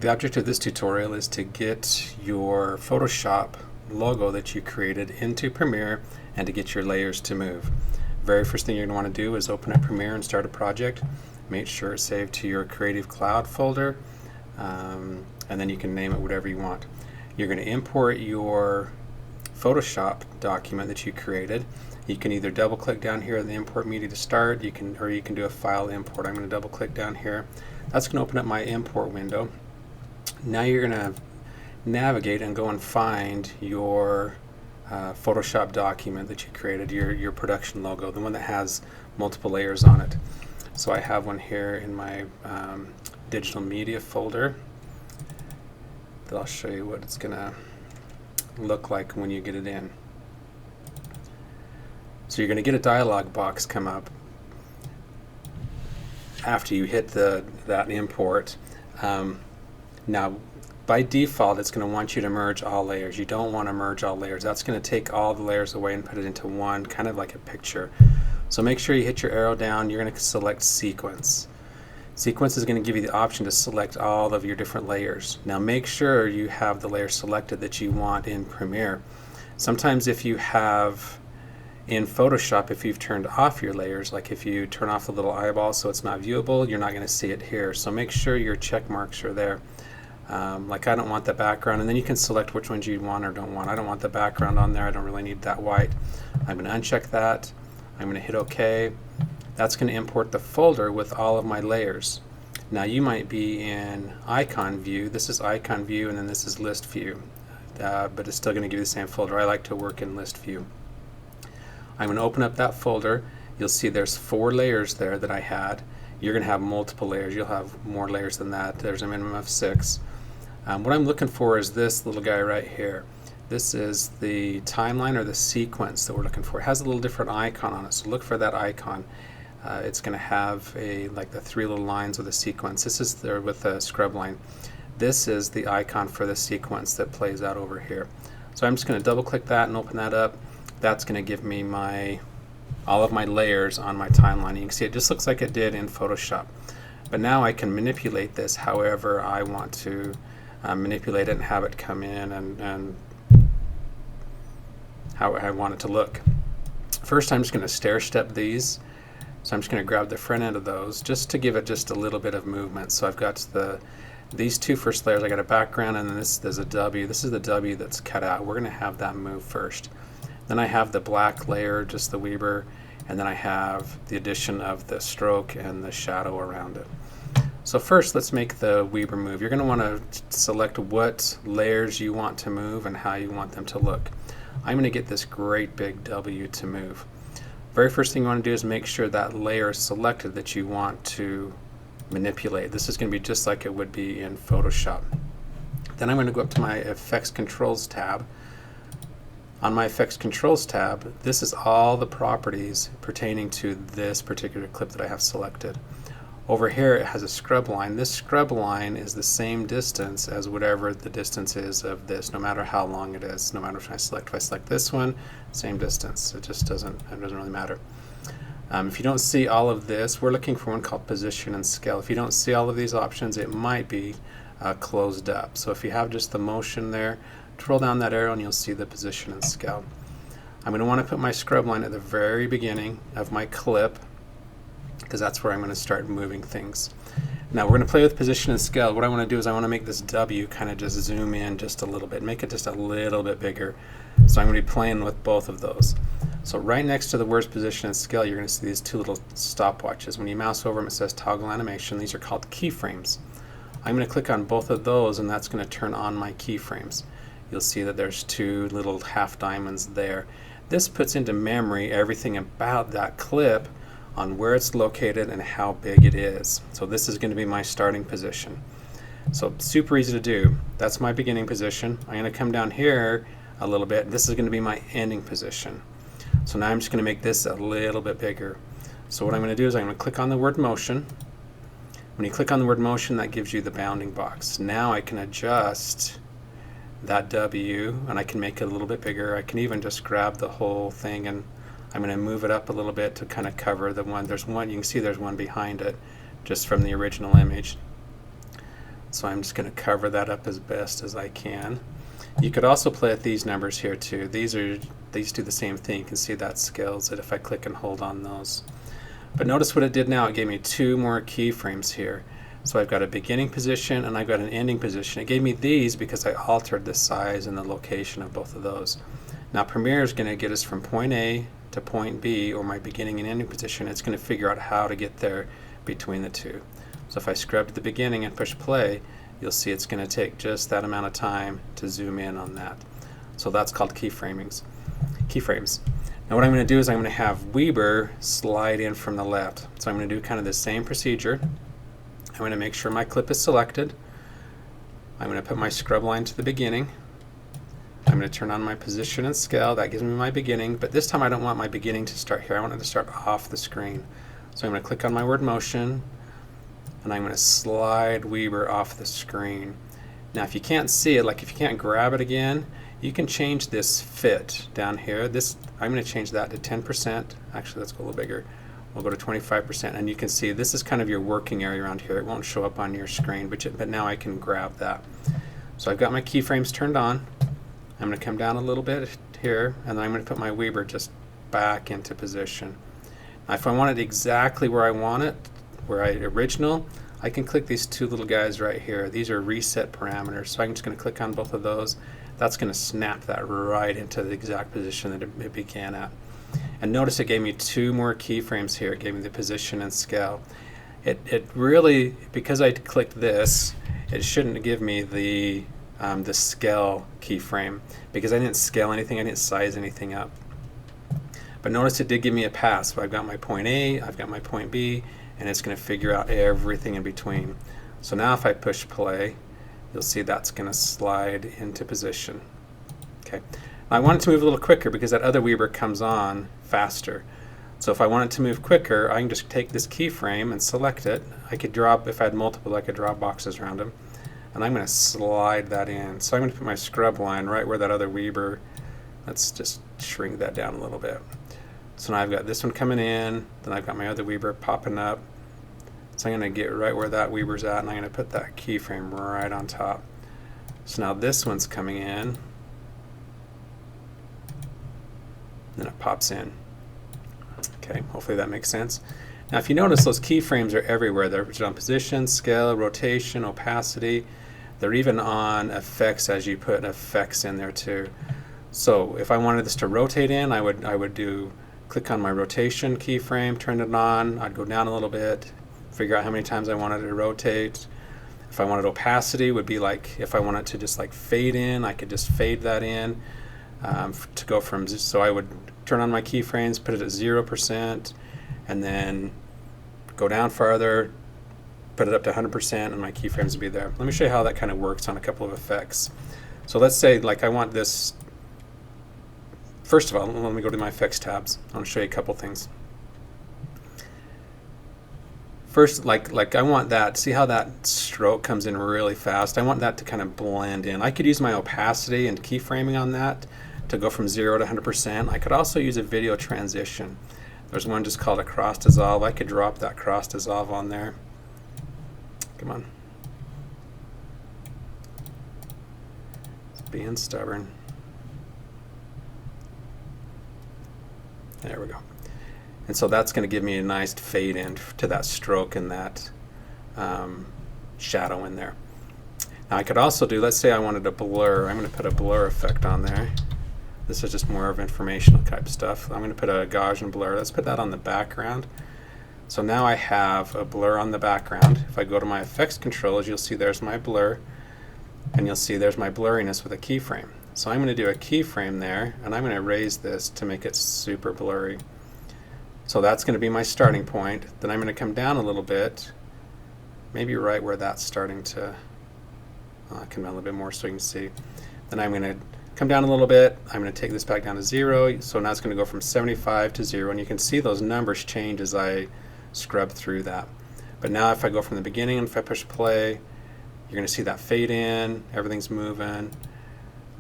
The object of this tutorial is to get your Photoshop logo that you created into Premiere and to get your layers to move. Very first thing you're going to want to do is open up Premiere and start a project. Make sure it's saved to your Creative Cloud folder, and then you can name it whatever you want. You're going to import your Photoshop document that you created. You can either double click down here in the import media to start, or you can do a file import. I'm going to double click down here. That's going to open up my import window. Now you're going to navigate and go and find your Photoshop document that you created, your production logo, the one that has multiple layers on it. So I have one here in my digital media folder that I'll show you what it's going to look like when you get it in. So you're going to get a dialog box come up after you hit that import. Now, by default, it's going to want you to merge all layers. You don't want to merge all layers. That's going to take all the layers away and put it into one, kind of like a picture. So make sure you hit your arrow down. You're going to select Sequence. Sequence is going to give you the option to select all of your different layers. Now make sure you have the layer selected that you want in Premiere. Sometimes if you have in Photoshop, if you've turned off your layers, like if you turn off the little eyeball so it's not viewable, you're not going to see it here. So make sure your check marks are there. Like I don't want the background, and then you can select which ones you want or don't want. I don't want the background on there. I don't really need that white. I'm going to uncheck that. I'm going to hit OK. That's going to import the folder with all of my layers. Now you might be in icon view. This is icon view, and then this is list view. But it's still going to give you the same folder. I like to work in list view. I'm going to open up that folder. You'll see there's 4 layers there that I had. You're going to have multiple layers. You'll have more layers than that. There's a minimum of 6. What I'm looking for is this little guy right here. This is the timeline or the sequence that we're looking for. It has a little different icon on it, so look for that icon. It's going to have like the 3 little lines of the sequence. This is there with a scrub line. This is the icon for the sequence that plays out over here. So I'm just going to double click that and open that up. That's going to give me all of my layers on my timeline. You can see it just looks like it did in Photoshop. But now I can manipulate this however I want to manipulate it and have it come in and how I want it to look. First I'm just going to stair step these. So I'm just going to grab the front end of those just to give it just a little bit of movement. So I've got these 2 first layers. I got a background, and then there's a W. This is the W that's cut out. We're going to have that move first. Then I have the black layer, just the Weber, and then I have the addition of the stroke and the shadow around it. So first let's make the Weber move. You're going to want to select what layers you want to move and how you want them to look. I'm going to get this great big W to move. Very first thing you want to do is make sure that layer is selected that you want to manipulate. This is going to be just like it would be in Photoshop. Then I'm going to go up to my Effects Controls tab. On my Effects Controls tab, this is all the properties pertaining to this particular clip that I have selected. Over here it has a scrub line. This scrub line is the same distance as whatever the distance is of this, no matter how long it is, no matter which I select. If I select this one, same distance. It doesn't really matter. If you don't see all of this, we're looking for one called Position and Scale. If you don't see all of these options, it might be closed up. So if you have just the motion there, twirl down that arrow and you'll see the Position and Scale. I'm going to want to put my scrub line at the very beginning of my clip, because that's where I'm going to start moving things. Now we're going to play with Position and Scale. What I want to do is I want to make this W kind of just zoom in just a little bit, make it just a little bit bigger. So I'm going to be playing with both of those. So right next to the words Position and Scale, you're going to see these 2 little stopwatches. When you mouse over them, it says Toggle Animation. These are called keyframes. I'm going to click on both of those, and that's going to turn on my keyframes. You'll see that there's 2 little half diamonds there. This puts into memory everything about that clip on where it's located and how big it is. So this is going to be my starting position. So super easy to do. That's my beginning position. I'm going to come down here a little bit. This is going to be my ending position. So now I'm just going to make this a little bit bigger. So what I'm going to do is I'm going to click on the word motion. When you click on the word motion, that gives you the bounding box. Now I can adjust that W and I can make it a little bit bigger. I can even just grab the whole thing and I'm going to move it up a little bit to kind of cover the one. There's one, you can see there's one behind it just from the original image. So I'm just going to cover that up as best as I can. You could also play with these numbers here too. These do the same thing. You can see that scales it if I click and hold on those. But notice what it did now. It gave me 2 more keyframes here. So I've got a beginning position and I've got an ending position. It gave me these because I altered the size and the location of both of those. Now Premiere is going to get us from point A to point B, or my beginning and ending position. It's going to figure out how to get there between the two. So if I scrub to the beginning and push play, you'll see it's going to take just that amount of time to zoom in on that. So that's called keyframes. Now what I'm going to do is I'm going to have Weber slide in from the left. So I'm going to do kind of the same procedure. I'm going to make sure my clip is selected. I'm going to put my scrub line to the beginning. I'm going to turn on my position and scale. That gives me my beginning, but this time I don't want my beginning to start here. I want it to start off the screen. So I'm going to click on my word motion, and I'm going to slide Weber off the screen. Now if you can't see it, like if you can't grab it again, you can change this fit down here. I'm going to change that to 10%. Actually, let's go a little bigger. We'll go to 25%, and you can see this is kind of your working area around here. It won't show up on your screen, but now I can grab that. So I've got my keyframes turned on. I'm going to come down a little bit here, and then I'm going to put my Weber just back into position. Now if I want it exactly where I want it, original, I can click these 2 little guys right here. These are reset parameters, so I'm just going to click on both of those. That's going to snap that right into the exact position that it began at. And notice it gave me 2 more keyframes here. It gave me the position and scale. It really, because I clicked this, it shouldn't give me the scale keyframe because I didn't scale anything, I didn't size anything up. But notice it did give me a pass. So I've got my point A, I've got my point B, and it's going to figure out everything in between. So now if I push play, you'll see that's going to slide into position. Okay. I want it to move a little quicker because that other Weber comes on faster. So if I want it to move quicker, I can just take this keyframe and select it. I could drop, if I had multiple, I could drop boxes around them. And I'm going to slide that in. So I'm going to put my scrub line right where that other Weber, let's just shrink that down a little bit. So now I've got this one coming in, then I've got my other Weber popping up. So I'm going to get right where that Weber's at, and I'm going to put that keyframe right on top. So now this one's coming in, then it pops in. Okay, hopefully that makes sense. Now if you notice, those keyframes are everywhere. They're on position, scale, rotation, opacity. They're even on effects as you put effects in there too. So if I wanted this to rotate in, I would click on my rotation keyframe, turn it on, I'd go down a little bit, figure out how many times I wanted it to rotate. If I wanted opacity, would be like if I wanted to just like fade in, I could just fade that in to go from, so I would turn on my keyframes, put it at 0%, and then go down farther, put it up to 100%, and my keyframes would be there. Let me show you how that kind of works on a couple of effects. So let's say like I want this, first of all, let me go to my effects tabs. I want to show you a couple things. First, like I want that, see how that stroke comes in really fast? I want that to kind of blend in. I could use my opacity and keyframing on that to go from 0 to 100%. I could also use a video transition. There's one just called a cross dissolve. I could drop that cross dissolve on there. Come on. It's being stubborn. There we go. And so that's going to give me a nice fade in to that stroke and that shadow in there. Now I could also do, let's say I wanted a blur. I'm going to put a blur effect on there. This is just more of informational type stuff. I'm going to put a Gaussian blur. Let's put that on the background. So now I have a blur on the background. If I go to my effects controls, you'll see there's my blur, and you'll see there's my blurriness with a keyframe. So I'm going to do a keyframe there, and I'm going to raise this to make it super blurry. So that's going to be my starting point. Then I'm going to come down a little bit, maybe right where that's starting to come down a little bit more so you can see. Then I'm going to come down a little bit. I'm going to take this back down to 0. So now it's going to go from 75 to 0, and you can see those numbers change as I scrub through that. But now if I go from the beginning and if I push play, you're going to see that fade in, everything's moving.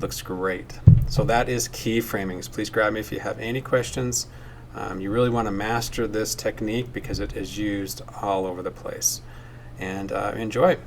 Looks great. So that is keyframing. Please grab me if you have any questions. You really want to master this technique because it is used all over the place. And enjoy.